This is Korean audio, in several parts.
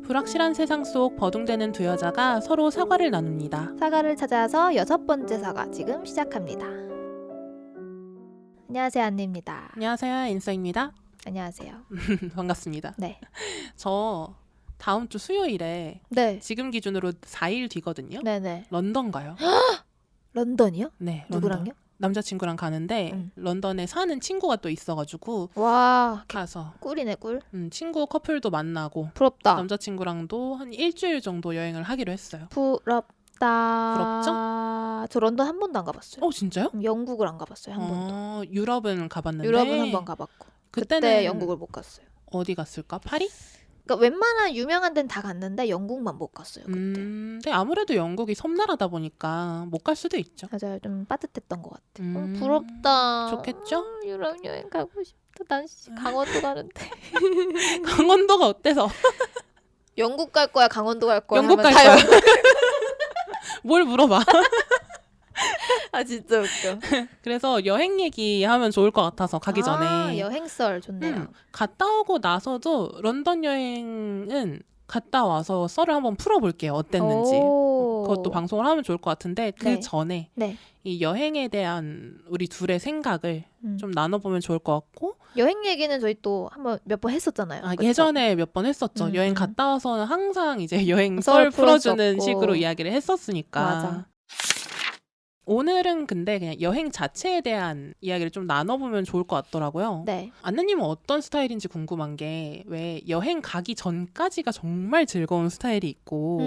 불확실한 세상 속 버둥대는 두 여자가 서로 사과를 나눕니다. 사과를 찾아서 6번째 사과 지금 시작합니다. 안녕하세요, 안니입니다. 안녕하세요, 인서입니다. 안녕하세요. 반갑습니다. 네. 저 다음 주 수요일에 네. 지금 기준으로 4일 뒤거든요. 네네. 런던 가요. 런던이요? 네, 누구랑요? 런던. 남자친구랑 가는데 런던에 사는 친구가 또 있어가지고 와, 가서 꿀이네, 꿀. 친구 커플도 만나고 부럽다. 남자친구랑도 한 일주일 정도 여행을 하기로 했어요. 부럽다. 부럽죠? 저 런던 한 번도 안 가봤어요. 진짜요? 영국을 안 가봤어요, 한 번도. 유럽은 가봤는데 유럽은 한 번 가봤고. 그때는 그때 영국을 못 갔어요. 어디 갔을까? 파리? 그러니까 웬만한 유명한 데는 다 갔는데 영국만 못 갔어요, 그때. 근데 아무래도 영국이 섬나라다 보니까 못 갈 수도 있죠. 맞아요. 좀 빠듯했던 것 같아. 음, 부럽다. 좋겠죠? 유럽 여행 가고 싶다. 난 강원도 가는데. 강원도가 어때서? 영국 갈 거야, 강원도 갈 거야. 영국 하면 갈 다 거야. 뭘 물어봐. 아 진짜 웃겨. 그래서 여행 얘기하면 좋을 것 같아서 가기 전에 여행썰 좋네요. 갔다 오고 나서도 런던 여행은 갔다 와서 썰을 한번 풀어볼게요. 어땠는지. 그것도 방송을 하면 좋을 것 같은데 그 네. 전에 네. 이 여행에 대한 우리 둘의 생각을 좀 나눠보면 좋을 것 같고 여행 얘기는 저희 또 한번 몇 번 했었잖아요. 그쵸? 예전에 몇 번 했었죠. 여행 갔다 와서는 항상 이제 여행 썰 풀어주는 풀었었고. 식으로 이야기를 했었으니까. 맞아. 오늘은 근데 그냥 여행 자체에 대한 이야기를 좀 나눠보면 좋을 것 같더라고요. 네. 안느님은 어떤 스타일인지 궁금한 게 왜 여행 가기 전까지가 정말 즐거운 스타일이 있고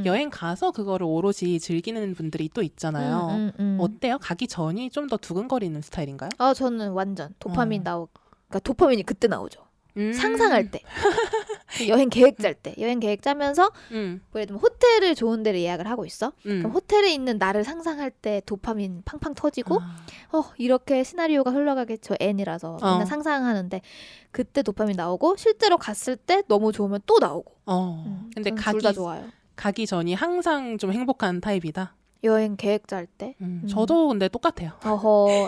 여행 가서 그거를 오롯이 즐기는 분들이 또 있잖아요. 어때요? 가기 전이 좀 더 두근거리는 스타일인가요? 저는 완전 도파민 그러니까 도파민이 그때 나오죠. 상상할 때. 여행 계획 짤 때. 여행 계획 짜면서 뭐 예를 들면 호텔을 좋은 데를 예약을 하고 있어. 그럼 호텔에 있는 나를 상상할 때 도파민 팡팡 터지고 이렇게 시나리오가 흘러가겠죠. N이라서 맨날 상상하는데 그때 도파민 나오고 실제로 갔을 때 너무 좋으면 또 나오고. 근데 둘 다 좋아요. 가기 전이 항상 좀 행복한 타입이다. 여행 계획 짤 때. 저도 근데 똑같아요.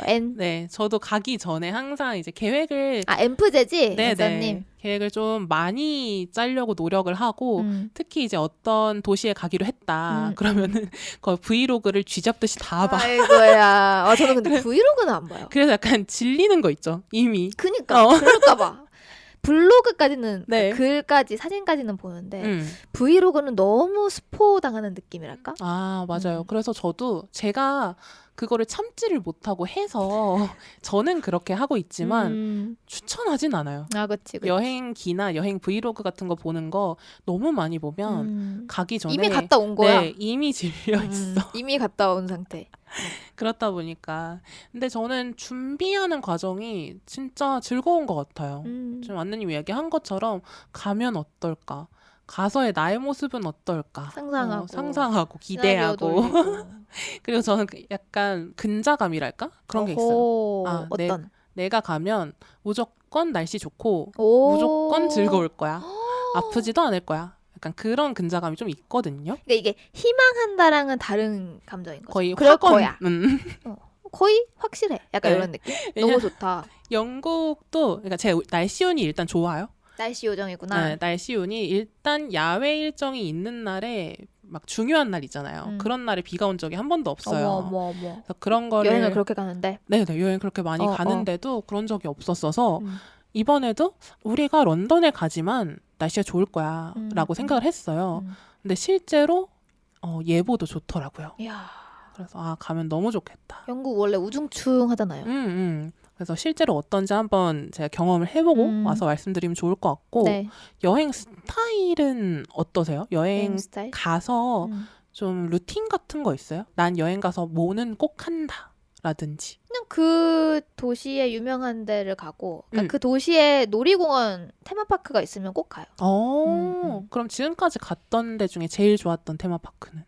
N. 네, 저도 가기 전에 항상 이제 계획을 엠프제지? 네네. 엔서님. 계획을 좀 많이 짜려고 노력을 하고 특히 이제 어떤 도시에 가기로 했다. 그러면은 그 브이로그를 쥐잡듯이 다 봐. 아이고야. 저는 근데 브이로그는 안 봐요. 그래서 약간 질리는 거 있죠. 이미. 그니까 그럴까 봐. 블로그까지는 네. 글까지 사진까지는 보는데 브이로그는 너무 스포 당하는 느낌이랄까? 맞아요. 그래서 저도 제가 그거를 참지를 못하고 해서 저는 그렇게 하고 있지만 추천하진 않아요. 그치. 여행기나 여행 브이로그 같은 거 보는 거 너무 많이 보면 가기 전에 이미 갔다 온 거야. 네, 이미 질려 있어. 이미 갔다 온 상태. 그렇다 보니까 근데 저는 준비하는 과정이 진짜 즐거운 것 같아요. 지금 안느님 이야기한 것처럼 가면 어떨까? 가서의 나의 모습은 어떨까? 상상하고 기대하고 그리고 저는 약간 근자감이랄까? 그런 게 있어요. 어떤? 내가 가면 무조건 날씨 좋고 무조건 즐거울 거야. 아프지도 않을 거야. 약간 그런 근자감이 좀 있거든요. 그러니까 이게 희망한다랑은 다른 감정인 거죠. 거의 그럴 확언. 거야. 거의 확실해. 약간 네. 이런 느낌? 너무 좋다. 영국도 그러니까 제 날씨 운이 일단 좋아요. 날씨 요정이구나. 네, 날씨 운이 일단 야외 일정이 있는 날에 막 중요한 날 있잖아요. 그런 날에 비가 온 적이 한 번도 없어요. 어머. 그래서 그런 거를 여행을 그렇게 가는데? 네, 여행 그렇게 많이 가는데도 그런 적이 없었어서 이번에도 우리가 런던에 가지만 날씨가 좋을 거야 라고 생각을 했어요. 근데 실제로 예보도 좋더라고요. 이야. 그래서 가면 너무 좋겠다. 영국 원래 우중충하잖아요. 그래서 실제로 어떤지 한번 제가 경험을 해보고 와서 말씀드리면 좋을 것 같고 네. 여행 스타일은 어떠세요? 여행 스타일? 가서 좀 루틴 같은 거 있어요? 난 여행 가서 뭐는 꼭 한다 라든지. 그냥 그 도시에 유명한 데를 가고 그러니까 그 도시에 놀이공원 테마파크가 있으면 꼭 가요. 그럼 지금까지 갔던 데 중에 제일 좋았던 테마파크는?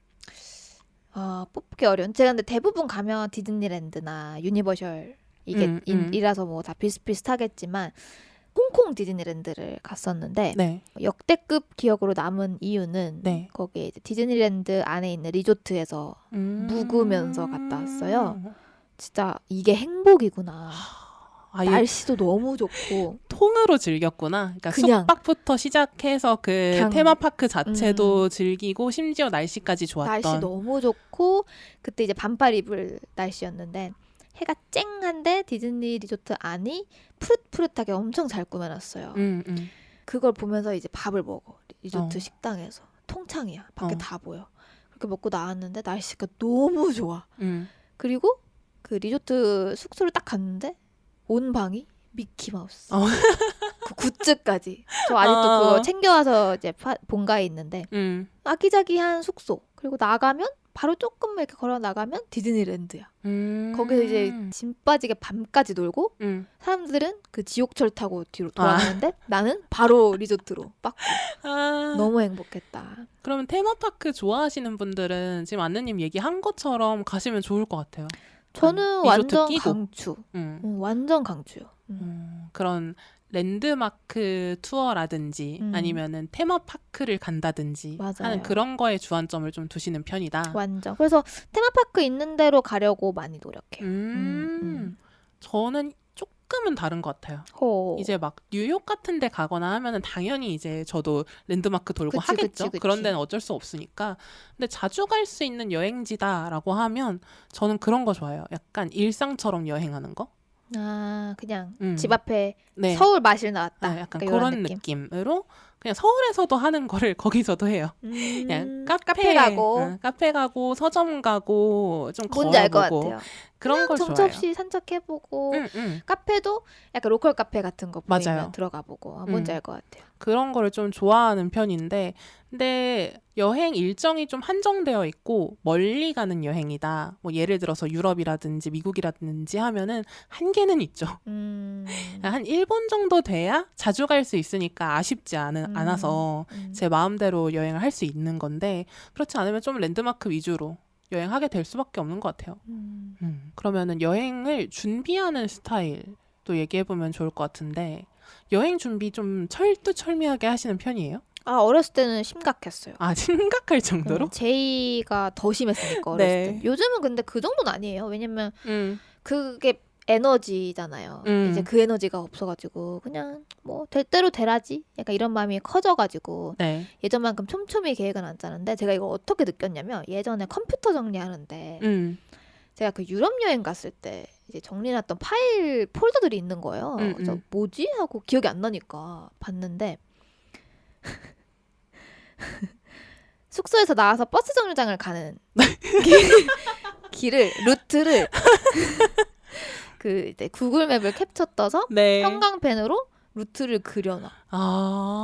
뽑기 어려운. 제가 근데 대부분 가면 디즈니랜드나 유니버셜 이라서 뭐 다 비슷비슷하겠지만 홍콩 디즈니랜드를 갔었는데 네. 역대급 기억으로 남은 이유는 네. 거기에 이제 디즈니랜드 안에 있는 리조트에서 묵으면서 갔다 왔어요. 진짜 이게 행복이구나. 날씨도 너무 좋고 통으로 즐겼구나. 그러니까 그냥. 숙박부터 시작해서 그 그냥. 테마파크 자체도 즐기고 심지어 날씨까지 좋았던. 날씨 너무 좋고 그때 이제 반팔 입을 날씨였는데 해가 쨍한데 디즈니 리조트 안이 푸릇푸릇하게 엄청 잘 꾸며놨어요. 그걸 보면서 이제 밥을 먹어. 리조트 식당에서. 통창이야. 밖에 다 보여. 그렇게 먹고 나왔는데 날씨가 너무 좋아. 그리고 그 리조트 숙소를 딱 갔는데 온 방이 미키마우스. 그 굿즈까지. 저 아직도 그거 챙겨와서 이제 본가에 있는데 아기자기한 숙소. 그리고 나가면 바로 조금 이렇게 걸어 나가면 디즈니랜드야. 거기서 이제 짐 빠지게 밤까지 놀고 사람들은 그 지옥철 타고 뒤로 돌아가는데 나는 바로 리조트로 빠꾸. 너무 행복했다. 그러면 테마파크 좋아하시는 분들은 지금 안느님 얘기한 것처럼 가시면 좋을 것 같아요. 저는 리조트 완전 끼고. 강추. 완전 강추요. 그런 랜드마크 투어라든지 아니면은 테마파크를 간다든지 맞아요. 하는 그런 거에 주안점을 좀 두시는 편이다. 완전. 그래서 테마파크 있는 대로 가려고 많이 노력해요. 저는 조금은 다른 것 같아요. 이제 막 뉴욕 같은 데 가거나 하면은 당연히 이제 저도 랜드마크 돌고 그치, 하겠죠. 그치. 그런 데는 어쩔 수 없으니까. 근데 자주 갈 수 있는 여행지다라고 하면 저는 그런 거 좋아해요. 약간 일상처럼 여행하는 거. 그냥 집 앞에 네. 서울 마실 나왔다. 약간 그러니까 그런 이런 느낌. 느낌으로 그냥 서울에서도 하는 거를 거기서도 해요. 그냥 카페 가고. 카페 가고 서점 가고 좀 뭔지 알 것 걸어보고 같아요. 그런 걸 정처 좋아해요. 없이 산책해보고 응. 카페도 약간 로컬 카페 같은 거 보이면 맞아요. 들어가보고 뭔지 알 것 같아요. 그런 거를 좀 좋아하는 편인데 근데 여행 일정이 좀 한정되어 있고 멀리 가는 여행이다. 뭐 예를 들어서 유럽이라든지 미국이라든지 하면은 한계는 있죠. 한 일본 정도 돼야 자주 갈 수 있으니까 아쉽지 않아서 제 마음대로 여행을 할 수 있는 건데 그렇지 않으면 좀 랜드마크 위주로 여행하게 될 수밖에 없는 것 같아요. 그러면은 여행을 준비하는 스타일도 얘기해보면 좋을 것 같은데 여행 준비 좀 철두철미하게 하시는 편이에요? 어렸을 때는 심각했어요. 심각할 정도로? 제이가 더 심했으니까 어렸을 네. 때. 요즘은 근데 그 정도는 아니에요. 왜냐면 그게 에너지잖아요. 이제 그 에너지가 없어가지고 그냥 뭐 될 대로 되라지 약간 이런 마음이 커져가지고 네. 예전만큼 촘촘히 계획은 안 짜는데 제가 이걸 어떻게 느꼈냐면 예전에 컴퓨터 정리하는데 제가 그 유럽 여행 갔을 때 이제 정리해놨던 파일 폴더들이 있는 거예요. 그래서 뭐지? 하고 기억이 안 나니까 봤는데 숙소에서 나와서 버스 정류장을 가는 루트를 그 이제 구글맵을 캡처 떠서 네. 형광펜으로 루트를 그려놔.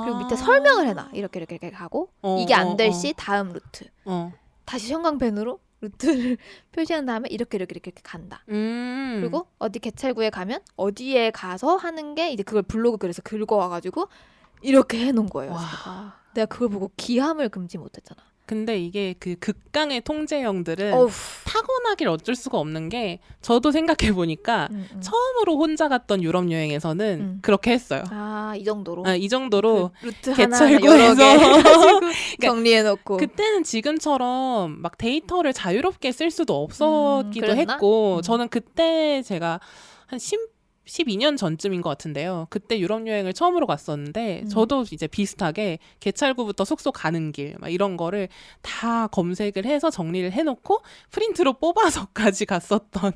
그리고 밑에 설명을 해놔. 이렇게 가고 이게 안 될 시 다음 루트. 다시 형광펜으로 루트를 표시한 다음에 이렇게 간다. 그리고 어디 개찰구에 가면 어디에 가서 하는 게 이제 그걸 블로그 글에서 긁어와가지고 이렇게 해놓은 거예요. 내가 그걸 보고 기함을 금지 못했잖아. 근데 이게 그 극강의 통제형들은 타고나길 어쩔 수가 없는 게 저도 생각해보니까 처음으로 혼자 갔던 유럽 여행에서는 그렇게 했어요. 이 정도로? 이 정도로 그 루트 개찰구에서 하나 정리해놓고 그때는 지금처럼 막 데이터를 자유롭게 쓸 수도 없었기도 했고 저는 그때 제가 한 12년 전쯤인 것 같은데요. 그때 유럽 여행을 처음으로 갔었는데 저도 이제 비슷하게 개찰구부터 숙소 가는 길 막 이런 거를 다 검색을 해서 정리를 해놓고 프린트로 뽑아서까지 갔었던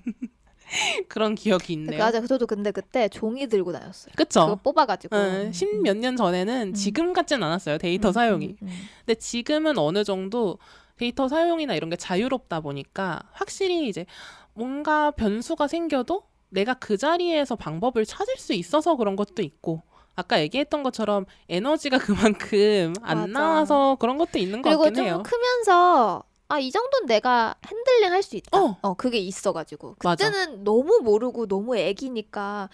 그런 기억이 있네요. 맞아. 저도 근데 그때 종이 들고 다녔어요. 그쵸? 그거 뽑아가지고. 10몇 년 전에는 지금 같진 않았어요. 데이터 사용이. 근데 지금은 어느 정도 데이터 사용이나 이런 게 자유롭다 보니까 확실히 이제 뭔가 변수가 생겨도 내가 그 자리에서 방법을 찾을 수 있어서 그런 것도 있고 아까 얘기했던 것처럼 에너지가 그만큼 안 나와서 그런 것도 있는 것 같긴 해요. 그리고 좀 크면서 이 정도는 내가 핸들링 할 수 있다. 그게 있어가지고 그때는 너무 모르고 너무 애기니까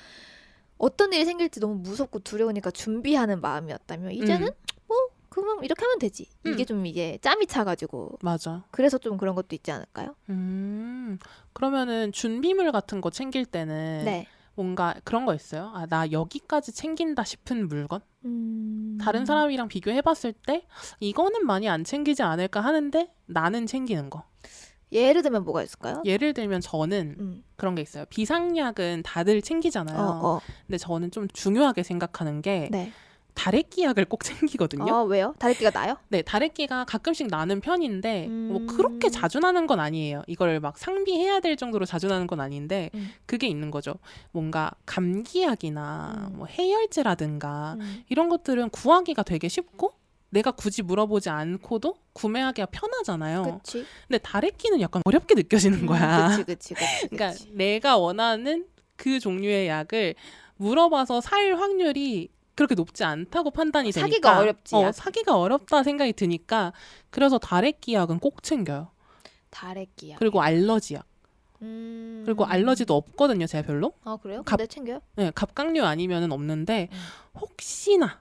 어떤 일이 생길지 너무 무섭고 두려우니까 준비하는 마음이었다면 이제는 그럼 이렇게 하면 되지. 이게 좀 이제 짬이 차가지고. 맞아. 그래서 좀 그런 것도 있지 않을까요? 그러면은 준비물 같은 거 챙길 때는 네. 뭔가 그런 거 있어요? 나 여기까지 챙긴다 싶은 물건? 다른 사람이랑 비교해봤을 때 이거는 많이 안 챙기지 않을까 하는데 나는 챙기는 거. 예를 들면 뭐가 있을까요? 예를 들면 저는 그런 게 있어요. 비상약은 다들 챙기잖아요. 근데 저는 좀 중요하게 생각하는 게 네. 다래끼약을 꼭 챙기거든요. 왜요? 다래끼가 나요? 네, 다래끼가 가끔씩 나는 편인데 뭐 그렇게 자주 나는 건 아니에요. 이걸 막 상비해야 될 정도로 자주 나는 건 아닌데 그게 있는 거죠. 뭔가 감기약이나 뭐 해열제라든가 이런 것들은 구하기가 되게 쉽고 내가 굳이 물어보지 않고도 구매하기가 편하잖아요. 그치. 근데 다래끼는 약간 어렵게 느껴지는 거야. 그치. 그러니까 내가 원하는 그 종류의 약을 물어봐서 살 확률이 그렇게 높지 않다고 판단이 되니까 사기가 어렵지. 사기가 어렵다 생각이 드니까 그래서 다래끼 약은 꼭 챙겨요. 다래끼 약. 그리고 알러지 약. 그리고 알러지도 없거든요, 제가 별로. 아 그래요? 근데 챙겨요? 네, 갑각류 아니면은 없는데 혹시나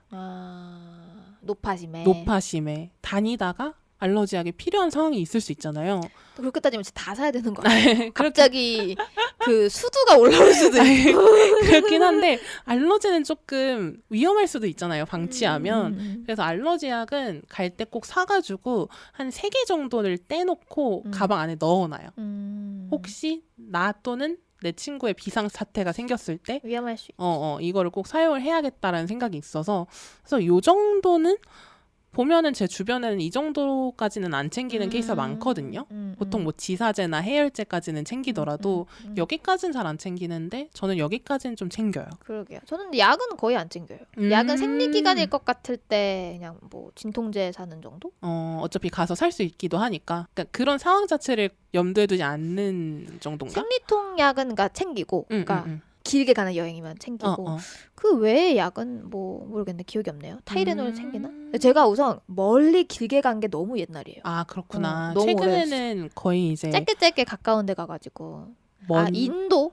노파심에 다니다가 알러지 약이 필요한 상황이 있을 수 있잖아요. 그렇게 따지면 진짜 다 사야 되는 거 아니에요? 갑자기 그 수두가 올라올 수도 있고. 그렇긴 한데 알러지는 조금 위험할 수도 있잖아요, 방치하면. 그래서 알러지 약은 갈 때 꼭 사가지고 한 3개 정도를 떼놓고 가방 안에 넣어놔요. 혹시 나 또는 내 친구의 비상 사태가 생겼을 때 위험할 수 이거를 꼭 사용을 해야겠다라는 생각이 있어서 그래서 요 정도는 보면은 제 주변에는 이 정도까지는 안 챙기는 케이스가 많거든요. 보통 뭐 지사제나 해열제까지는 챙기더라도 여기까지는 잘 안 챙기는데 저는 여기까지는 좀 챙겨요. 그러게요. 저는 약은 거의 안 챙겨요. 약은 생리기간일 것 같을 때 그냥 뭐 진통제 사는 정도? 어차피 가서 살 수 있기도 하니까 그러니까 그런 상황 자체를 염두에 두지 않는 정도인가? 생리통 약은 그러니까 챙기고 그러니까 길게 가는 여행이면 챙기고 그 외의 약은 뭐 모르겠네. 기억이 없네요. 타이레놀 챙기나? 제가 우선 멀리 길게 간 게 너무 옛날이에요. 아 그렇구나. 너무 최근에는 거의 이제 짧게 가까운 데 가가지고 인도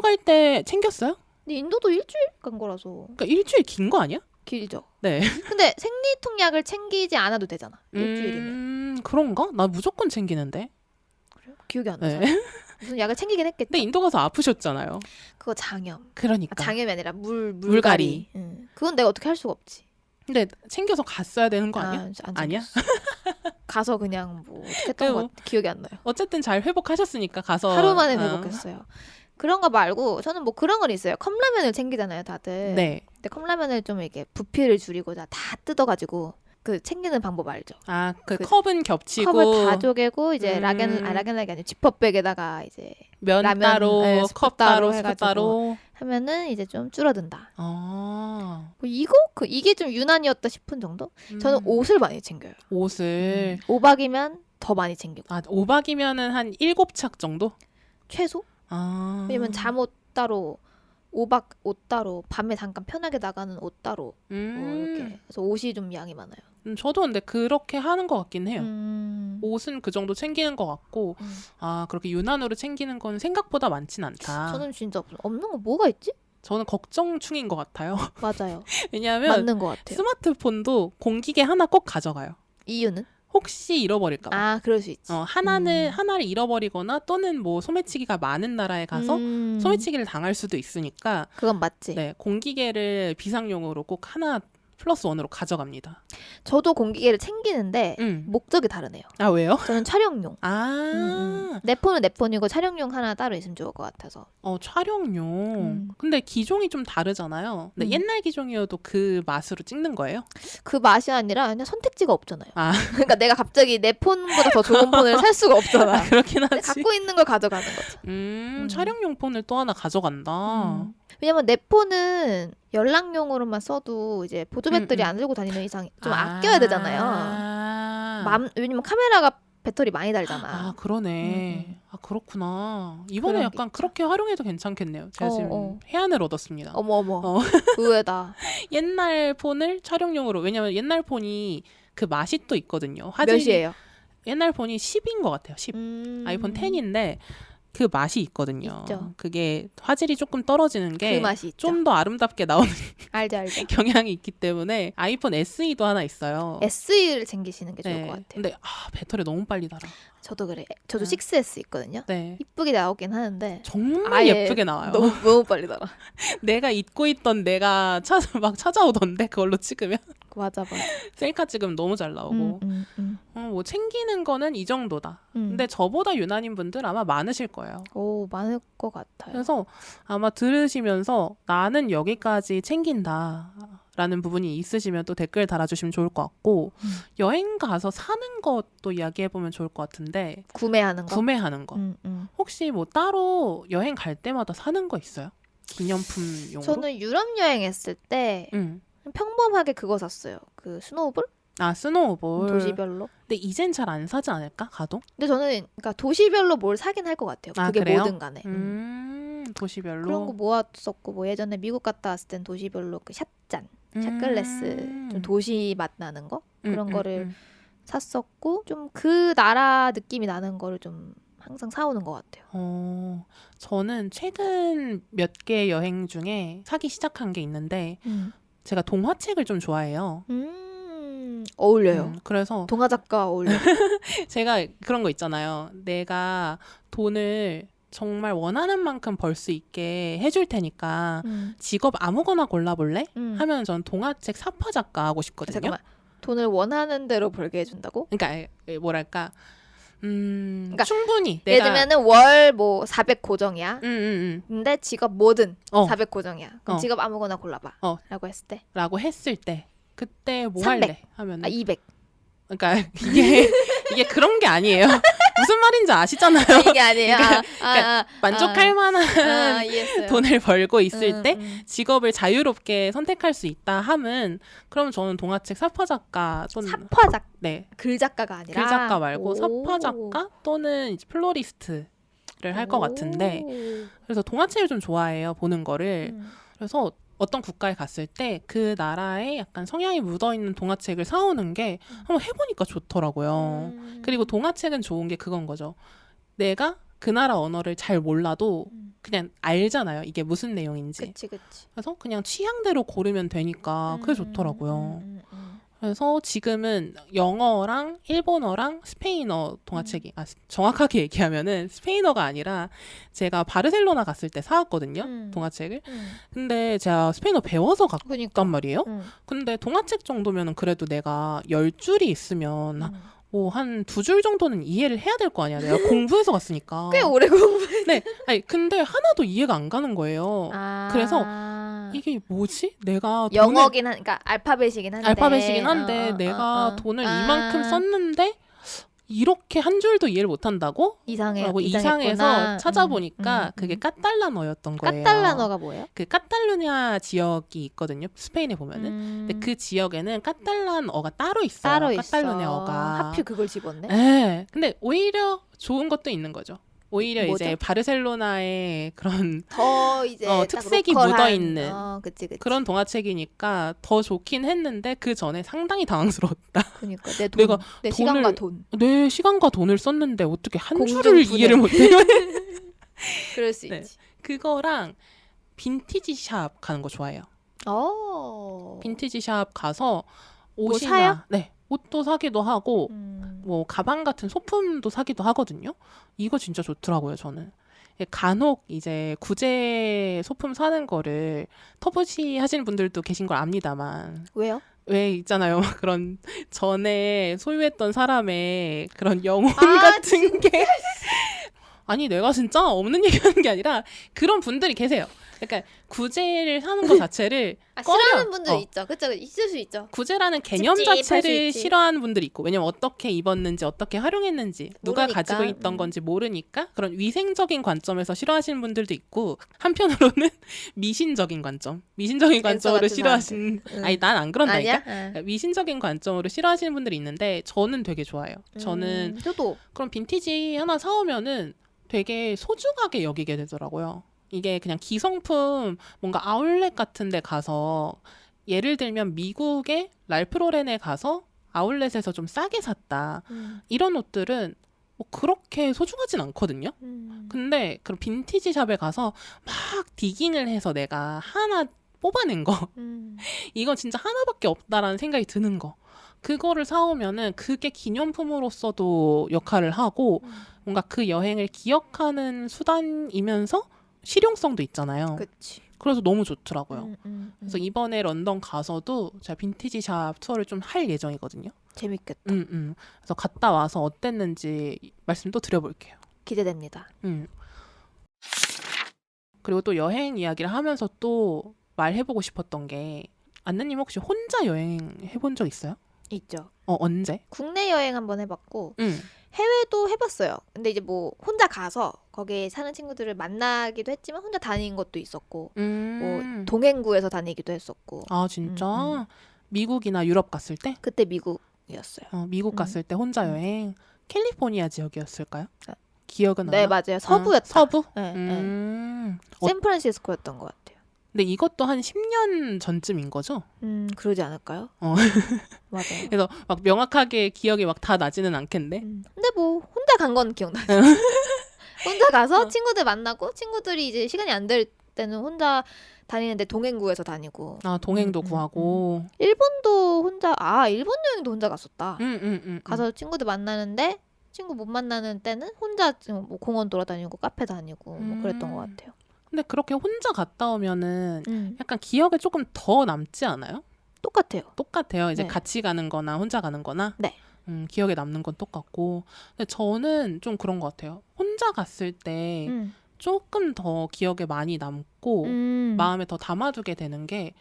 갈 때 챙겼어요? 근데 인도도 일주일 간 거라서 그러니까 일주일 긴 거 아니야? 길죠. 네. 근데 생리통 약을 챙기지 않아도 되잖아. 일주일이면. 그런가? 나 무조건 챙기는데. 그래요? 기억이 안 나요. 네. 무슨 약을 챙기긴 했겠죠. 근데 인도 가서 아프셨잖아요. 그거 장염. 그러니까. 장염이 아니라 물갈이. 그건 내가 어떻게 할 수가 없지. 근데 챙겨서 갔어야 되는 거 아니야? 아니야? 가서 그냥 뭐 어떻게 했던 것 같아. 기억이 안 나요. 어쨌든 잘 회복하셨으니까 가서 하루 만에 회복했어요. 그런 거 말고 저는 뭐 그런 건 있어요. 컵라면을 챙기잖아요, 다들. 네. 근데 컵라면을 좀 이렇게 부피를 줄이고 다 뜯어가지고 그 챙기는 방법 알죠? 그 컵은 겹치고 컵을 다 쪼개고 이제 락앤락이 아니라 지퍼백에다가 이제 면 라면, 따로, 컵 따로, 해가지고 스프 따로 하면은 이제 좀 줄어든다. 뭐 이게 좀 유난이었다 싶은 정도? 저는 옷을 많이 챙겨요. 옷을 5박이면 더 많이 챙기고. 5박이면은 한 7착 정도? 최소? 왜냐면 잠옷 따로 5박 옷 따로 밤에 잠깐 편하게 나가는 옷 따로 뭐 이렇게 그래서 옷이 좀 양이 많아요. 저도 근데 그렇게 하는 것 같긴 해요. 옷은 그 정도 챙기는 것 같고 그렇게 유난으로 챙기는 건 생각보다 많진 않다. 저는 진짜 없는 거 뭐가 있지? 저는 걱정충인 것 같아요. 맞아요. 왜냐하면 맞는 것 같아요. 스마트폰도 공기계 하나 꼭 가져가요. 이유는? 혹시 잃어버릴까 봐. 그럴 수 있지. 하나를 잃어버리거나 또는 뭐 소매치기가 많은 나라에 가서 소매치기를 당할 수도 있으니까. 그건 맞지. 네, 공기계를 비상용으로 꼭 하나 +1으로 가져갑니다. 저도 공기계를 챙기는데 목적이 다르네요. 왜요? 저는 촬영용. 내 폰은 내 폰이고 촬영용 하나 따로 있으면 좋을 것 같아서. 촬영용. 근데 기종이 좀 다르잖아요. 근데 옛날 기종이어도 그 맛으로 찍는 거예요? 그 맛이 아니라 그냥 선택지가 없잖아요. 그러니까 내가 갑자기 내 폰보다 더 좋은 폰을 살 수가 없잖아. 그렇긴 하지. 갖고 있는 걸 가져가는 거죠. 촬영용 폰을 또 하나 가져간다. 왜냐면 내 폰은 연락용으로만 써도 이제 보조배터리 안 들고 다니는 이상 좀 아껴야 되잖아요. 왜냐면 카메라가 배터리 많이 달잖아. 그러네. 그렇구나. 이번에 약간 그렇게 활용해도 괜찮겠네요. 제가 지금 해안을 얻었습니다. 어머. 의외다. 옛날 폰을 촬영용으로. 왜냐면 옛날 폰이 그 맛이 또 있거든요. 몇이에요? 옛날 폰이 10인 것 같아요. 10. 아이폰 10인데 그 맛이 있거든요. 있죠. 그게 화질이 조금 떨어지는 게 그 맛이 있죠. 좀 더 아름답게 나오는 알죠. 경향이 있기 때문에 아이폰 SE도 하나 있어요. SE를 챙기시는 게 좋을 네. 것 같아요. 근데 배터리 너무 빨리 닳아. 저도 그래. 저도 네. 6S 있거든요. 네. 이쁘게 나오긴 하는데 정말 아예 예쁘게 나와요. 너무 빨리 나와. 내가 잊고 있던 내가 막 찾아오던데 그걸로 찍으면 맞아. 셀카 찍으면 너무 잘 나오고 뭐 챙기는 거는 이 정도다. 근데 저보다 유난인 분들 아마 많으실 거예요. 오, 많을 것 같아요. 그래서 아마 들으시면서 나는 여기까지 챙긴다 라는 부분이 있으시면 또 댓글 달아주시면 좋을 것 같고 여행 가서 사는 것도 이야기해보면 좋을 것 같은데 구매하는 거? 구매하는 거 혹시 뭐 따로 여행 갈 때마다 사는 거 있어요? 기념품용으로? 저는 유럽 여행했을 때 평범하게 그거 샀어요. 그 스노우볼? 스노우볼. 도시별로. 근데 이젠 잘 안 사지 않을까? 가도? 근데 저는 그러니까 도시별로 뭘 사긴 할 것 같아요. 그게 그래요? 뭐든 간에. 도시별로. 그런 거 모았었고 뭐 예전에 미국 갔다 왔을 땐 도시별로 그 샷잔, 샷글래스 좀 도시 맛 나는 거 그런 거를 샀었고 좀 그 나라 느낌이 나는 거를 좀 항상 사오는 것 같아요. 저는 최근 몇 개 여행 중에 사기 시작한 게 있는데 제가 동화책을 좀 좋아해요. 어울려요. 그래서 동화 작가 어울려요. 제가 그런 거 있잖아요. 내가 돈을 정말 원하는 만큼 벌 수 있게 해줄 테니까 직업 아무거나 골라볼래? 하면 전 동화책 사파 작가 하고 싶거든요. 잠깐만. 돈을 원하는 대로 벌게 해준다고? 그러니까 뭐랄까 그러니까 충분히 예를 내가 들면은 월 뭐 400 고정이야. 근데 직업 뭐든 400 고정이야. 그럼 직업 아무거나 골라봐. 라고 했을 때? 라고 했을 때 그때 뭐 300. 할래? 하면은 200. 그러니까 이게 그런 게 아니에요. 무슨 말인지 아시잖아요. 이게 아니에요. 그러니까 만족할 만한 이해했어요. 돈을 벌고 있을 때 직업을 자유롭게 선택할 수 있다 함은 그럼 저는 동화책 사파 작가 또는 사파 작가. 네. 글 작가가 아니라 글 작가 말고 오. 사파 작가 또는 이제 플로리스트를 할 것 같은데 그래서 동화책을 좀 좋아해요. 보는 거를. 그래서 어떤 국가에 갔을 때 그 나라에 약간 성향이 묻어있는 동화책을 사오는 게 한번 해보니까 좋더라고요. 그리고 동화책은 좋은 게 그건 거죠. 내가 그 나라 언어를 잘 몰라도 그냥 알잖아요. 이게 무슨 내용인지. 그치. 그래서 그냥 취향대로 고르면 되니까 그게 좋더라고요. 그래서 지금은 영어랑 일본어랑 스페인어 동화책이 정확하게 얘기하면은 스페인어가 아니라 제가 바르셀로나 갔을 때 사왔거든요. 동화책을. 근데 제가 스페인어 배워서 갔단 말이에요. 근데 동화책 정도면은 그래도 내가 10줄이 있으면 뭐 한 2줄 정도는 이해를 해야 될 거 아니야. 내가 공부해서 갔으니까. 꽤 오래 공부했네. 네. 아니 근데 하나도 이해가 안 가는 거예요. 그래서 이게 뭐지? 내가 영어긴 그러니까 알파벳이긴 한데 내가 돈을 이만큼 썼는데 이렇게 한 줄도 이해를 못 한다고? 라고 이상해서 찾아보니까 그게 까탈라너였던 거예요. 까탈라너가 뭐예요? 그 카탈루냐 지역이 있거든요. 스페인에 보면은. 근데 그 지역에는 카탈란어가 따로 있어요. 카탈루냐어가. 하필 그걸 집었네. 네. 근데 오히려 좋은 것도 있는 거죠. 오히려 뭐죠? 이제 바르셀로나의 그런 더 이제 특색이 묻어있는 그치. 그런 동화책이니까 더 좋긴 했는데 그 전에 상당히 당황스러웠다. 그러니까 내 돈을, 시간과 돈. 내 시간과 돈을 썼는데 어떻게 한 줄을 공중분해. 이해를 못해? 그럴 수 네. 있지. 그거랑 빈티지 샵 가는 거 좋아해요. 빈티지 샵 가서 뭐 옷이나 사요? 네, 옷도 사기도 하고 뭐 가방 같은 소품도 사기도 하거든요. 이거 진짜 좋더라고요, 저는. 간혹 이제 구제 소품 사는 거를 터부시 하시는 분들도 계신 걸 압니다만. 왜요? 왜 있잖아요. 그런 전에 소유했던 사람의 그런 영혼 같은 게 아니 내가 진짜 없는 얘기하는 게 아니라 그런 분들이 계세요. 그러니까 구제를 사는 것 자체를 싫어하는 분들 있죠. 그쵸? 있을 수 있죠. 구제라는 개념 자체를 싫어하는 분들이 있고 왜냐면 어떻게 입었는지 어떻게 활용했는지 누가 모르니까. 가지고 있던 건지 모르니까 그런 위생적인 관점에서 싫어하시는 분들도 있고 한편으로는 미신적인 관점으로 싫어하시는 아니 난 안 그런다니까. 아니야? 미신적인 관점으로 싫어하시는 분들이 있는데 저는 되게 좋아요. 저는 저도 그럼 빈티지 하나 사오면은 되게 소중하게 여기게 되더라고요. 이게 그냥 기성품 뭔가 아울렛 같은 데 가서 예를 들면 미국의 랄프 로렌에 가서 아울렛에서 좀 싸게 샀다. 이런 옷들은 뭐 그렇게 소중하진 않거든요. 근데 그런 빈티지 샵에 가서 막 디깅을 해서 내가 하나 뽑아낸 거 이건 진짜 하나밖에 없다라는 생각이 드는 거. 그거를 사오면은 그게 기념품으로서도 역할을 하고 뭔가 그 여행을 기억하는 수단이면서 실용성도 있잖아요. 그치. 그래서 너무 좋더라고요. 그래서 이번에 런던 가서도 제가 빈티지 샵 투어를 좀 할 예정이거든요. 재밌겠다. 그래서 갔다 와서 어땠는지 말씀 또 드려볼게요. 기대됩니다. 그리고 또 여행 이야기를 하면서 또 말해보고 싶었던 게 안느님 혹시 혼자 여행 해본 적 있어요? 있죠. 언제? 국내 여행 한번 해봤고 해외도 해봤어요. 근데 이제 뭐 혼자 가서 거기에 사는 친구들을 만나기도 했지만 혼자 다닌 것도 있었고 뭐 동행구에서 다니기도 했었고. 아 진짜? 미국이나 유럽 갔을 때? 그때 미국이었어요. 미국 갔을 때 혼자 여행 캘리포니아 지역이었을까요? 기억은 안 네, 나? 맞아요. 서부였다. 서부? 네, 샌프란시스코였던 것 같아요. 근데 이것도 한 10년 전쯤인 거죠? 그러지 않을까요? 맞아요. 그래서 막 명확하게 기억이 막 다 나지는 않겠는데? 근데 뭐 혼자 간 건 기억나죠. 혼자 가서 친구들 만나고 친구들이 이제 시간이 안 될 때는 혼자 다니는데 동행구에서 다니고. 아 동행도 구하고. 일본도 혼자 일본 여행도 혼자 갔었다. 가서 음. 친구들 만나는데 친구 못 만나는 때는 혼자 뭐 공원 돌아다니고 카페 다니고 뭐 그랬던 것 같아요. 근데 그렇게 혼자 갔다 오면은 약간 기억에 조금 더 남지 않아요? 똑같아요. 이제 네. 같이 가는 거나 혼자 가는 거나. 네. 기억에 남는 건 똑같고. 근데 저는 좀 그런 것 같아요. 혼자 갔을 때 조금 더 기억에 많이 남고 마음에 더 담아두게 되는 게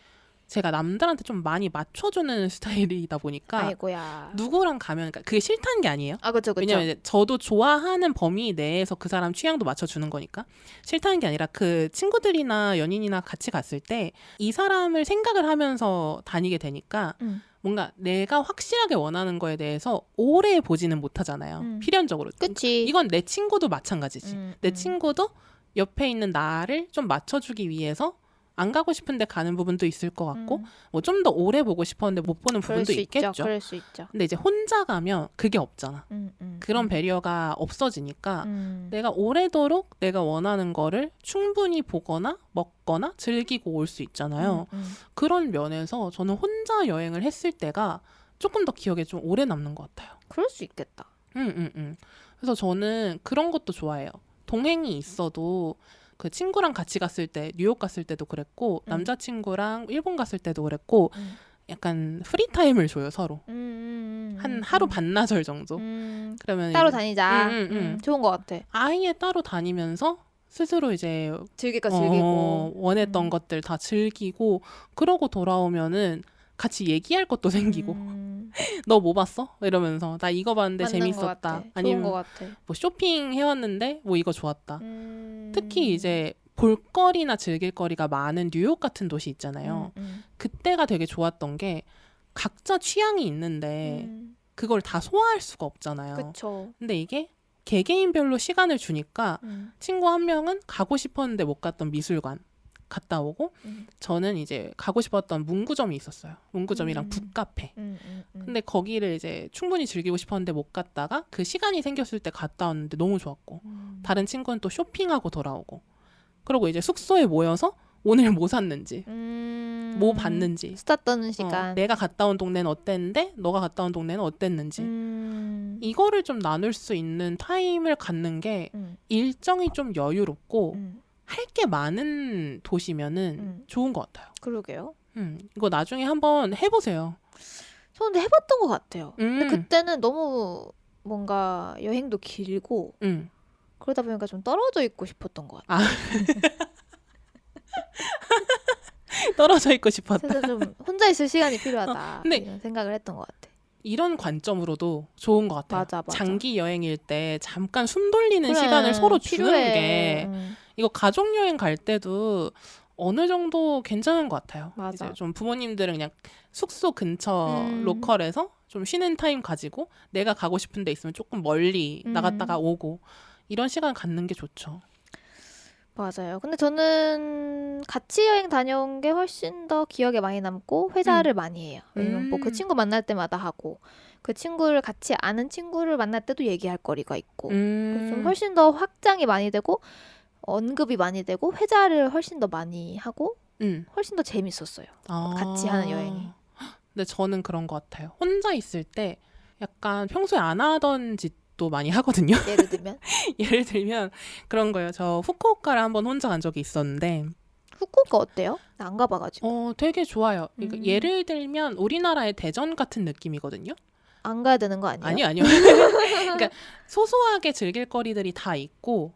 제가 남들한테 좀 많이 맞춰주는 스타일이다 보니까 아이고야. 누구랑 가면 그러니까 그게 싫다는 게 아니에요. 그쵸. 왜냐면 이제 저도 좋아하는 범위 내에서 그 사람 취향도 맞춰주는 거니까 싫다는 게 아니라 그 친구들이나 연인이나 같이 갔을 때 이 사람을 생각을 하면서 다니게 되니까 뭔가 내가 확실하게 원하는 거에 대해서 오래 보지는 못하잖아요. 필연적으로. 그치. 이건 내 친구도 마찬가지지. 내 친구도 옆에 있는 나를 좀 맞춰주기 위해서 안 가고 싶은데 가는 부분도 있을 것 같고 뭐 좀 더 오래 보고 싶었는데 못 보는 부분도 있겠죠. 그럴 수 있죠. 근데 이제 혼자 가면 그게 없잖아. 그런 배려가 없어지니까 내가 오래도록 내가 원하는 거를 충분히 보거나 먹거나 즐기고 올 수 있잖아요. 그런 면에서 저는 혼자 여행을 했을 때가 조금 더 기억에 좀 오래 남는 것 같아요. 그럴 수 있겠다. 그래서 저는 그런 것도 좋아해요. 동행이 있어도 그 친구랑 같이 갔을 때 뉴욕 갔을 때도 그랬고 남자친구랑 일본 갔을 때도 그랬고 약간 프리타임을 줘요 서로. 한 하루 반나절 정도. 그러면 따로 이제, 다니자. 좋은 것 같아. 아예 따로 다니면서 스스로 이제 즐길 거 즐기고 원했던 것들 다 즐기고 그러고 돌아오면은 같이 얘기할 것도 생기고 너 뭐 봤어? 이러면서 나 이거 봤는데 재밌었다. 아니면 좋은 것 같아. 뭐 쇼핑 해왔는데 뭐 이거 좋았다. 특히 이제 볼거리나 즐길거리가 많은 뉴욕 같은 도시 있잖아요. 그때가 되게 좋았던 게 각자 취향이 있는데 그걸 다 소화할 수가 없잖아요. 그쵸. 근데 이게 개개인별로 시간을 주니까 친구 한 명은 가고 싶었는데 못 갔던 미술관 갔다 오고 저는 이제 가고 싶었던 문구점이 있었어요. 문구점이랑 북카페. 근데 거기를 이제 충분히 즐기고 싶었는데 못 갔다가 그 시간이 생겼을 때 갔다 왔는데 너무 좋았고 다른 친구는 또 쇼핑하고 돌아오고 그리고 이제 숙소에 모여서 오늘 뭐 샀는지 뭐 봤는지 수다 떠는 시간. 내가 갔다 온 동네는 어땠는데 너가 갔다 온 동네는 어땠는지 이거를 좀 나눌 수 있는 타임을 갖는 게 일정이 좀 여유롭고 할 게 많은 도시면은 좋은 것 같아요. 그러게요. 이거 나중에 한번 해보세요. 저 근데 해봤던 것 같아요. 근데 그때는 너무 뭔가 여행도 길고 그러다 보니까 좀 떨어져 있고 싶었던 것 같아요. 떨어져 있고 싶었다. 그래서 좀 혼자 있을 시간이 필요하다. 근데 이런 생각을 했던 것 같아. 이런 관점으로도 좋은 것 같아요. 맞아. 장기 여행일 때 잠깐 숨 돌리는 시간을 서로 주는 필요해. 게 이거 가족 여행 갈 때도 어느 정도 괜찮은 것 같아요. 맞아. 이제 좀 부모님들은 그냥 숙소 근처 로컬에서 좀 쉬는 타임 가지고 내가 가고 싶은 데 있으면 조금 멀리 나갔다가 오고 이런 시간 갖는 게 좋죠. 맞아요. 근데 저는 같이 여행 다녀온 게 훨씬 더 기억에 많이 남고 회사를 많이 해요. 왜냐면 뭐 그 친구 만날 때마다 하고 그 친구를 같이 아는 친구를 만날 때도 얘기할 거리가 있고 그래서 좀 훨씬 더 확장이 많이 되고 언급이 많이 되고 회자를 훨씬 더 많이 하고 훨씬 더 재밌었어요. 같이 하는 여행이. 근데 저는 그런 것 같아요. 혼자 있을 때 약간 평소에 안 하던 짓도 많이 하거든요. 예를 들면? 예를 들면 그런 거예요. 저 후쿠오카를 한번 혼자 간 적이 있었는데 후쿠오카 어때요? 나 안 가봐가지고. 되게 좋아요. 그러니까 예를 들면 우리나라의 대전 같은 느낌이거든요. 안 가야 되는 거 아니에요? 아니요. 그러니까 소소하게 즐길 거리들이 다 있고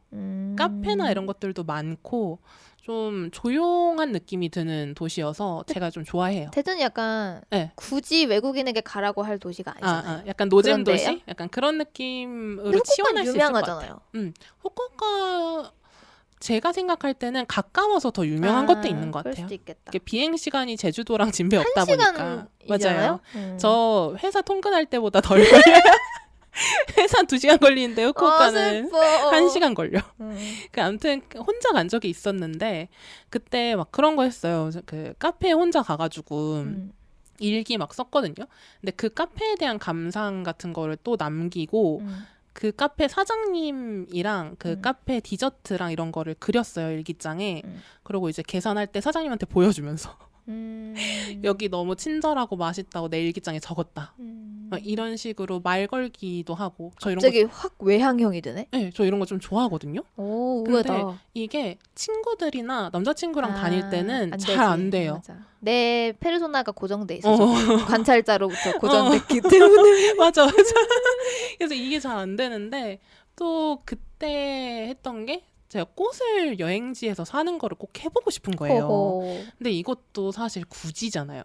카페나 이런 것들도 많고 좀 조용한 느낌이 드는 도시여서 제가 좀 좋아해요. 대전이 약간 네. 굳이 외국인에게 가라고 할 도시가 아니잖아요. 약간 노잼 그런데요? 도시? 약간 그런 느낌으로 근데 치환할 수 있을 것 같아요. 유명하잖아요. 후쿠오카 제가 생각할 때는 가까워서 더 유명한 것도 있는 것 그럴 같아요. 수도 있겠다. 이게 비행 시간이 제주도랑 진배 없다 보니까. 맞아요. 저 회사 통근할 때보다 덜 걸려요. 회사 2시간 걸리는데 후쿠오카는 1시간 걸려. 아무튼 혼자 간 적이 있었는데 그때 막 그런 거 했어요. 그 카페에 혼자 가가지고 일기 막 썼거든요. 근데 그 카페에 대한 감상 같은 거를 또 남기고 그 카페 사장님이랑 그 카페 디저트랑 이런 거를 그렸어요, 일기장에. 그리고 이제 계산할 때 사장님한테 보여주면서 여기 너무 친절하고 맛있다고 내 일기장에 적었다. 막 이런 식으로 말 걸기도 하고. 저 이런 갑자기 확 외향형이 되네? 네, 저 이런 거 좀 좋아하거든요. 오, 근데 의외다. 이게 친구들이나 남자친구랑 다닐 때는 잘 되지. 안 돼요. 맞아. 내 페르소나가 고정돼 있어서 관찰자로부터 고정됐기 때문에 맞아. 그래서 이게 잘 안 되는데 또 그때 했던 게 제가 꽃을 여행지에서 사는 거를 꼭 해보고 싶은 거예요. 근데 이것도 사실 굳이잖아요.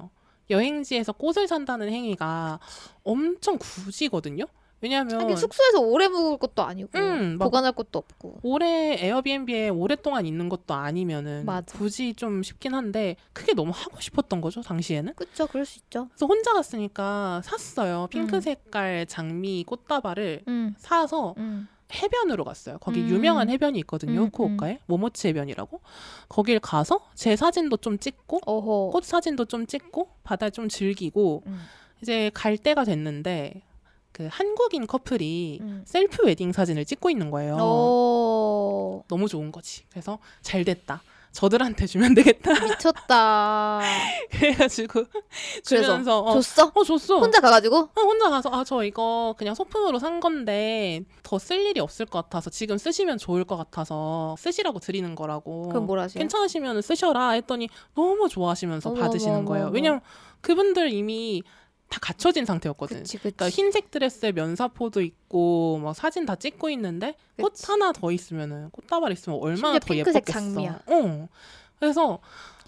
여행지에서 꽃을 산다는 행위가 엄청 굳이거든요. 왜냐하면 하긴 숙소에서 오래 묵을 것도 아니고 보관할 것도 없고 오래 에어비앤비에 오랫동안 있는 것도 아니면은 맞아. 굳이 좀 싶긴 한데 그게 너무 하고 싶었던 거죠, 당시에는. 그쵸, 그럴 수 있죠. 그래서 혼자 갔으니까 샀어요. 핑크 색깔 장미 꽃다발을 사서 해변으로 갔어요. 거기 유명한 해변이 있거든요. 후쿠오카에. 모모치 해변이라고. 거길 가서 제 사진도 좀 찍고 꽃 사진도 좀 찍고 바다 좀 즐기고 이제 갈 때가 됐는데 그 한국인 커플이 셀프 웨딩 사진을 찍고 있는 거예요. 너무 좋은 거지. 그래서 잘 됐다. 저들한테 주면 되겠다. 미쳤다. 그래가지고 주면서 줬어? 줬어. 혼자 가가지고? 혼자 가서 저 이거 그냥 소품으로 산 건데 더 쓸 일이 없을 것 같아서 지금 쓰시면 좋을 것 같아서 쓰시라고 드리는 거라고. 그럼 뭐라 하세요? 괜찮으시면 쓰셔라 했더니 너무 좋아하시면서 받으시는 거예요. 왜냐면 그분들 이미 다 갖춰진 상태였거든. 그치. 그러니까 흰색 드레스에 면사포도 있고 막 사진 다 찍고 있는데 꽃 하나 더 있으면은 꽃다발 있으면 얼마나 더 핑크색 예뻤겠어. 장미야. 그래서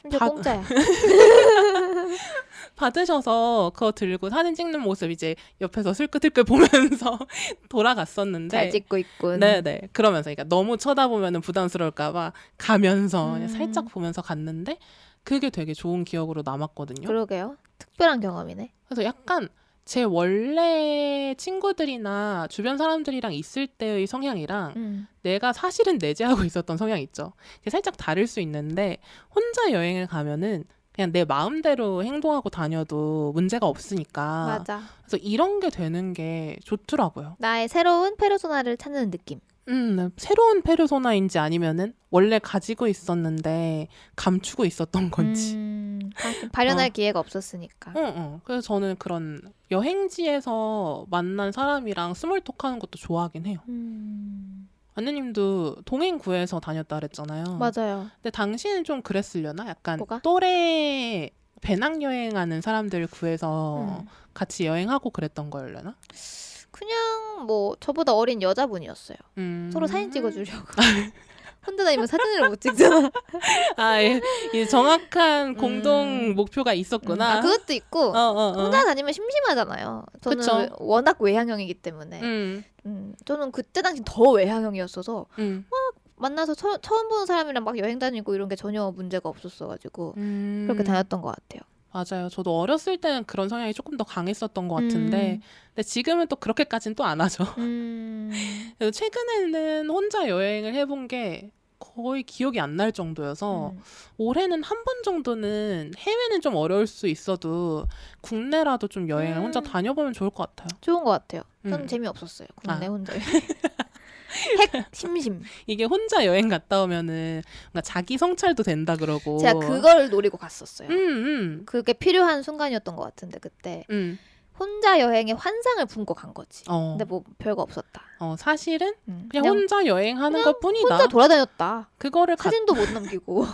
심지어 공짜야. 받으셔서 그거 들고 사진 찍는 모습 이제 옆에서 슬끗슬끗 보면서 돌아갔었는데 잘 찍고 있군. 네네. 그러면서 그러니까 너무 쳐다보면은 부담스러울까봐 가면서 그냥 살짝 보면서 갔는데 그게 되게 좋은 기억으로 남았거든요. 그러게요. 특별한 경험이네. 그래서 약간 제 원래 친구들이나 주변 사람들이랑 있을 때의 성향이랑 내가 사실은 내재하고 있었던 성향 있죠. 살짝 다를 수 있는데 혼자 여행을 가면은 그냥 내 마음대로 행동하고 다녀도 문제가 없으니까. 맞아. 그래서 이런 게 되는 게 좋더라고요. 나의 새로운 페르소나를 찾는 느낌. 새로운 페르소나인지 아니면은 원래 가지고 있었는데 감추고 있었던 건지. 발현할 기회가 없었으니까. 그래서 저는 그런 여행지에서 만난 사람이랑 스몰톡하는 것도 좋아하긴 해요. 안느님도 동행 구해서 다녔다 그랬잖아요. 맞아요. 근데 당시에는 좀 그랬으려나? 약간 뭐가? 또래 배낭여행하는 사람들 구해서 같이 여행하고 그랬던 거였려나? 그냥 뭐 저보다 어린 여자분이었어요. 서로 사진 찍어주려고. 혼자 다니면 사진을 못 찍잖아. 이 정확한 공동 목표가 있었구나. 그것도 있고 혼자 다니면 심심하잖아요. 저는 그쵸? 워낙 외향형이기 때문에. 저는 그때 당시 더 외향형이었어서 막 만나서 처음 보는 사람이랑 막 여행 다니고 이런 게 전혀 문제가 없었어가지고 그렇게 다녔던 것 같아요. 맞아요. 저도 어렸을 때는 그런 성향이 조금 더 강했었던 것 같은데 근데 지금은 또 그렇게까지는 또 안 하죠. 그래서 최근에는 혼자 여행을 해본 게 거의 기억이 안 날 정도여서 올해는 한 번 정도는 해외는 좀 어려울 수 있어도 국내라도 좀 여행을 혼자 다녀보면 좋을 것 같아요. 좋은 것 같아요. 저는 재미없었어요. 국내 혼자 여행. 심심. 이게 혼자 여행 갔다 오면은 뭔가 자기 성찰도 된다 그러고. 제가 그걸 노리고 갔었어요. 그게 필요한 순간이었던 것 같은데 그때. 혼자 여행의 환상을 품고 간 거지. 근데 뭐 별거 없었다. 사실은 그냥 혼자 여행하는 것뿐이다. 혼자 돌아다녔다. 그거를 사진도 못 남기고.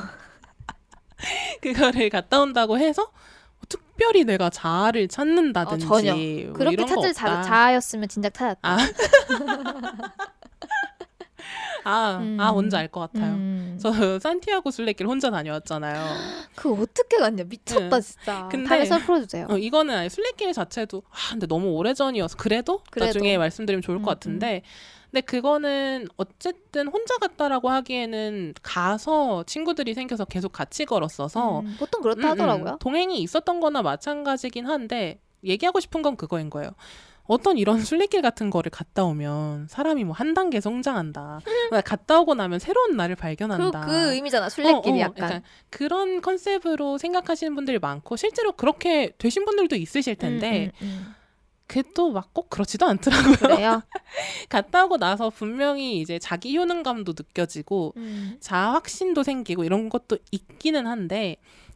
그거를 갔다 온다고 해서 특별히 내가 자아를 찾는다든지 전혀. 뭐 그렇게 이런 찾을 거 없다. 자아였으면 진작 찾았다. 뭔지 알 것 같아요. 저 산티아고 순례길 혼자 다녀왔잖아요. 그거 어떻게 갔냐? 미쳤다 진짜. 근데 다음에 썰 풀어주세요. 이거는 아니, 순례길 자체도 근데 너무 오래전이어서 그래도 나중에 말씀드리면 좋을 것 같은데 근데 그거는 어쨌든 혼자 갔다라고 하기에는 가서 친구들이 생겨서 계속 같이 걸었어서 보통 그렇다 하더라고요. 동행이 있었던 거나 마찬가지긴 한데 얘기하고 싶은 건 그거인 거예요. 어떤 이런 순례길 같은 거를 갔다 오면 사람이 뭐 한 단계 성장한다. 갔다 오고 나면 새로운 나를 발견한다. 그 의미잖아. 순례길이 약간. 그런 컨셉으로 생각하시는 분들이 많고 실제로 그렇게 되신 분들도 있으실 텐데 그게 또 막 꼭 그렇지도 않더라고요. 그래요? 갔다 오고 나서 분명히 이제 자기 효능감도 느껴지고 자아 확신도 생기고 이런 것도 있기는 한데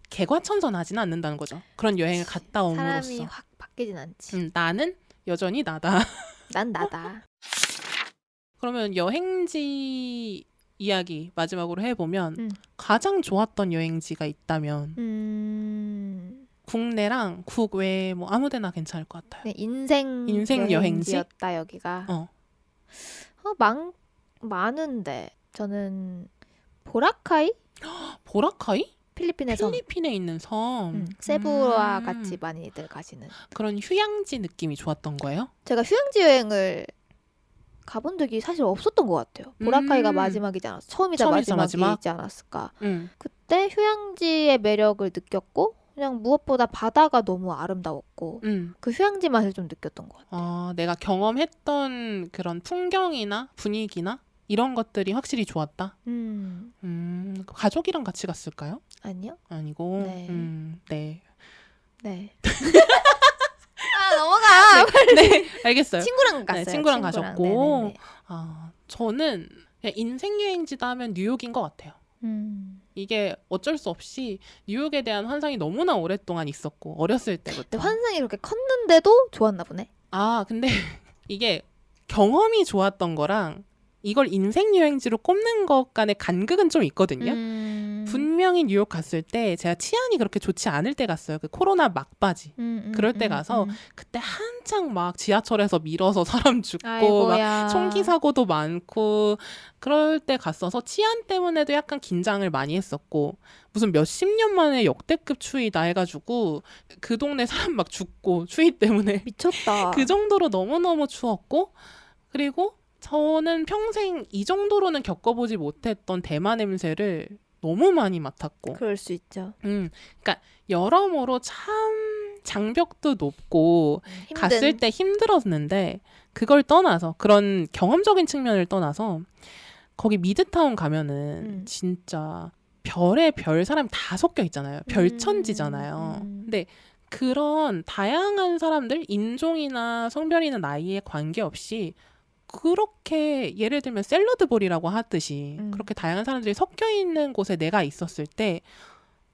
개과천선하지는 않는다는 거죠. 그런 여행을 갔다 옴으로써. 사람이 확 바뀌진 않지. 나는 여전히 나다. 난 나다. 그러면 여행지 이야기 마지막으로 해보면 가장 좋았던 여행지가 있다면 국내랑 국외 뭐 아무데나 괜찮을 것 같아요. 네, 인생 여행지였다 여기가. 많은데 저는 보라카이? 보라카이? 필리핀의 섬. 필리핀에 있는 섬. 세부와 같이 많이들 가시는. 그런 휴양지 느낌이 좋았던 거예요? 제가 휴양지 여행을 가본 적이 사실 없었던 것 같아요. 보라카이가 마지막이지 않았어. 처음이자 마지막이지 않았을까. 그때 휴양지의 매력을 느꼈고 그냥 무엇보다 바다가 너무 아름다웠고 그 휴양지 맛을 좀 느꼈던 것 같아요. 내가 경험했던 그런 풍경이나 분위기나 이런 것들이 확실히 좋았다? 가족이랑 같이 갔을까요? 아니요. 아니고 네. 네. 넘어가. 네, 알겠어요. 친구랑 갔어요. 친구랑 가셨고 네네네. 저는 그냥 인생 여행지다 하면 뉴욕인 것 같아요. 이게 어쩔 수 없이 뉴욕에 대한 환상이 너무나 오랫동안 있었고 어렸을 때부터. 근데 환상이 그렇게 컸는데도 좋았나 보네. 근데 이게 경험이 좋았던 거랑 이걸 인생 여행지로 꼽는 것 간의 간극은 좀 있거든요. 분명히 뉴욕 갔을 때 제가 치안이 그렇게 좋지 않을 때 갔어요. 그 코로나 막바지. 그럴 때 가서 그때 한창 막 지하철에서 밀어서 사람 죽고 막 총기 사고도 많고 그럴 때 갔어서 치안 때문에도 약간 긴장을 많이 했었고 무슨 몇십 년 만에 역대급 추위다 해가지고 그 동네 사람 막 죽고 추위 때문에 미쳤다. 그 정도로 너무너무 추웠고 그리고 저는 평생 이 정도로는 겪어보지 못했던 대마 냄새를 너무 많이 맡았고. 그럴 수 있죠. 그러니까 여러모로 참 장벽도 높고 갔을 때 힘들었는데 그걸 떠나서 그런 경험적인 측면을 떠나서 거기 미드타운 가면은 진짜 별의 별 사람이 다 섞여 있잖아요. 별천지잖아요. 근데 그런 다양한 사람들 인종이나 성별이나 나이에 관계없이 그렇게 예를 들면 샐러드볼이라고 하듯이 그렇게 다양한 사람들이 섞여 있는 곳에 내가 있었을 때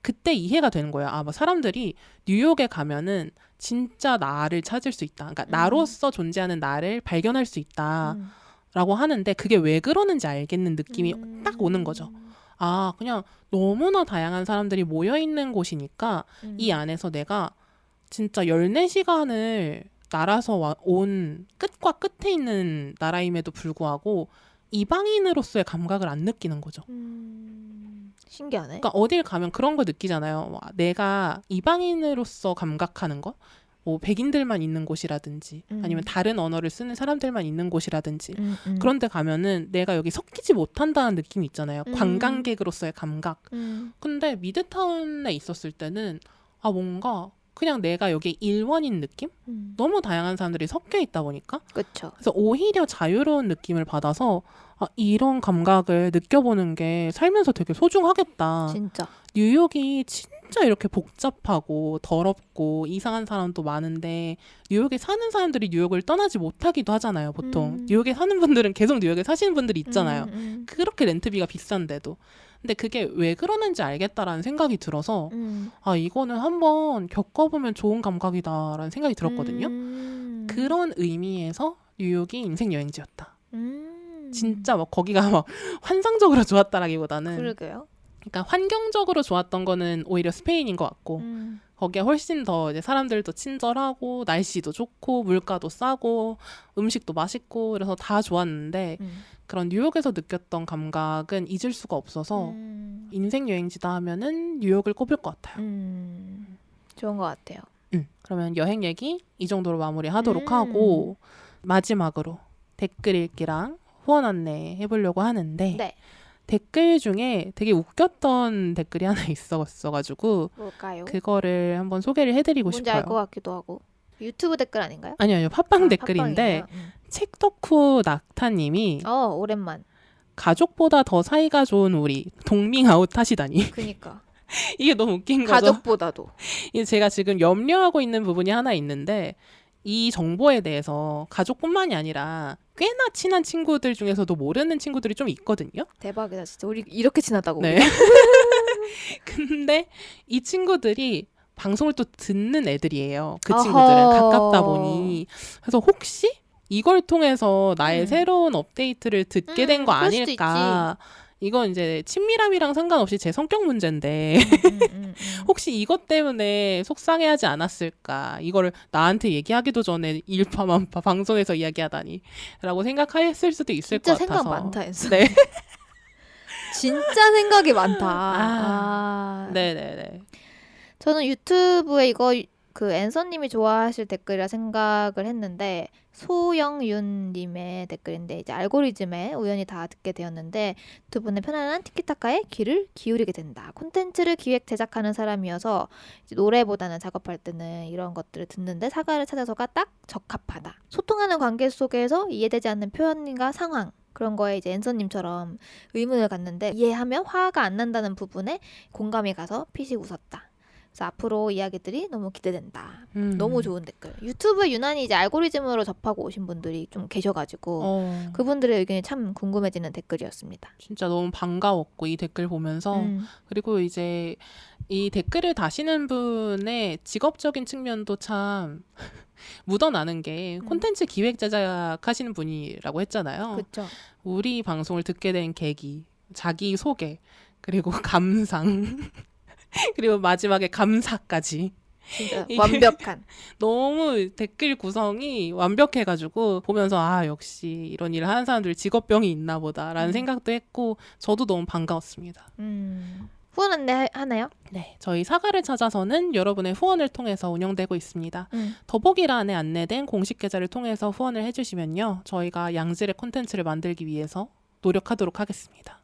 그때 이해가 되는 거예요. 뭐 사람들이 뉴욕에 가면은 진짜 나를 찾을 수 있다. 그러니까 나로서 존재하는 나를 발견할 수 있다라고 하는데 그게 왜 그러는지 알겠는 느낌이 딱 오는 거죠. 그냥 너무나 다양한 사람들이 모여 있는 곳이니까 이 안에서 내가 진짜 14시간을 날아서 온 끝과 끝에 있는 나라임에도 불구하고 이방인으로서의 감각을 안 느끼는 거죠. 신기하네. 그러니까 어딜 가면 그런 걸 느끼잖아요. 내가 이방인으로서 감각하는 거? 뭐 백인들만 있는 곳이라든지 아니면 다른 언어를 쓰는 사람들만 있는 곳이라든지 그런 데 가면은 내가 여기 섞이지 못한다는 느낌이 있잖아요. 관광객으로서의 감각. 근데 미드타운에 있었을 때는 뭔가 그냥 내가 여기 일원인 느낌? 너무 다양한 사람들이 섞여 있다 보니까 그쵸. 그래서 오히려 자유로운 느낌을 받아서 이런 감각을 느껴보는 게 살면서 되게 소중하겠다. 진짜. 뉴욕이 진짜 이렇게 복잡하고 더럽고 이상한 사람도 많은데 뉴욕에 사는 사람들이 뉴욕을 떠나지 못하기도 하잖아요, 보통. 뉴욕에 사는 분들은 계속 뉴욕에 사시는 분들이 있잖아요. 그렇게 렌트비가 비싼데도. 근데 그게 왜 그러는지 알겠다라는 생각이 들어서 이거는 한번 겪어보면 좋은 감각이다라는 생각이 들었거든요. 그런 의미에서 뉴욕이 인생 여행지였다. 진짜 막 거기가 막 환상적으로 좋았다라기보다는 그러게요. 그러니까 환경적으로 좋았던 거는 오히려 스페인인 것 같고 거기가 훨씬 더 이제 사람들도 친절하고 날씨도 좋고 물가도 싸고 음식도 맛있고 그래서 다 좋았는데 그런 뉴욕에서 느꼈던 감각은 잊을 수가 없어서 인생 여행지다 하면은 뉴욕을 꼽을 것 같아요. 좋은 것 같아요. 그러면 여행 얘기 이 정도로 마무리하도록 하고 마지막으로 댓글 읽기랑 후원 안내 해보려고 하는데 네. 댓글 중에 되게 웃겼던 댓글이 하나 있었어가지고 뭘까요? 그거를 한번 소개를 해드리고 뭔지 싶어요. 알 것 같기도 하고. 유튜브 댓글 아닌가요? 아니요, 팟빵 댓글인데 책덕후 낙타님이 오랜만. 가족보다 더 사이가 좋은 우리 동밍아웃 하시다니. 그니까. 이게 너무 웃긴 거죠. 가족보다도. 이게 제가 지금 염려하고 있는 부분이 하나 있는데 이 정보에 대해서 가족뿐만이 아니라 꽤나 친한 친구들 중에서도 모르는 친구들이 좀 있거든요. 대박이다 진짜. 우리 이렇게 친하다고. 네. 근데 이 친구들이 방송을 또 듣는 애들이에요. 그 친구들은 가깝다 보니. 그래서 혹시 이걸 통해서 나의 새로운 업데이트를 듣게 된 거 아닐까. 이건 이제 친밀함이랑 상관없이 제 성격 문제인데 혹시 이것 때문에 속상해하지 않았을까. 이거를 나한테 얘기하기도 전에 일파만파 방송에서 이야기하다니 라고 생각했을 수도 있을 것 같아서. 진짜 생각 많다 했어. 네. 진짜 생각이 많다. 네네네. 저는 유튜브에 이거 그 앤서님이 좋아하실 댓글이라 생각을 했는데 소영윤님의 댓글인데 이제 알고리즘에 우연히 다 듣게 되었는데 두 분의 편안한 티키타카에 귀를 기울이게 된다. 콘텐츠를 기획 제작하는 사람이어서 이제 노래보다는 작업할 때는 이런 것들을 듣는데 사과를 찾아서가 딱 적합하다. 소통하는 관계 속에서 이해되지 않는 표현과 상황 그런 거에 이제 앤서님처럼 의문을 갖는데 이해하면 화가 안 난다는 부분에 공감이 가서 피식 웃었다. 그래서 앞으로 이야기들이 너무 기대된다. 너무 좋은 댓글. 유튜브에 유난히 이제 알고리즘으로 접하고 오신 분들이 좀 계셔가지고 그분들의 의견이 참 궁금해지는 댓글이었습니다. 진짜 너무 반가웠고 이 댓글 보면서 그리고 이제 이 댓글을 다시는 분의 직업적인 측면도 참 묻어나는 게 콘텐츠 기획 제작하시는 분이라고 했잖아요. 그렇죠. 우리 방송을 듣게 된 계기, 자기 소개, 그리고 감상 그리고 마지막에 감사까지. 진짜 완벽한. 너무 댓글 구성이 완벽해가지고 보면서 역시 이런 일을 하는 사람들 직업병이 있나 보다라는 생각도 했고 저도 너무 반가웠습니다. 후원 안내 하나요? 네, 저희 사과를 찾아서는 여러분의 후원을 통해서 운영되고 있습니다. 더보기란에 안내된 공식 계좌를 통해서 후원을 해주시면요. 저희가 양질의 콘텐츠를 만들기 위해서 노력하도록 하겠습니다.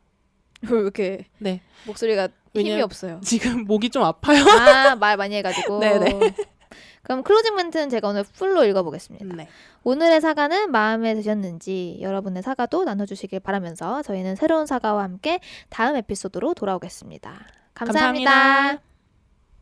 왜 이렇게 네. 목소리가 힘이 없어요? 지금 목이 좀 아파요. 말 많이 해가지고. 네네. 그럼 클로징 멘트는 제가 오늘 풀로 읽어보겠습니다. 네. 오늘의 사과는 마음에 드셨는지 여러분의 사과도 나눠주시길 바라면서 저희는 새로운 사과와 함께 다음 에피소드로 돌아오겠습니다. 감사합니다.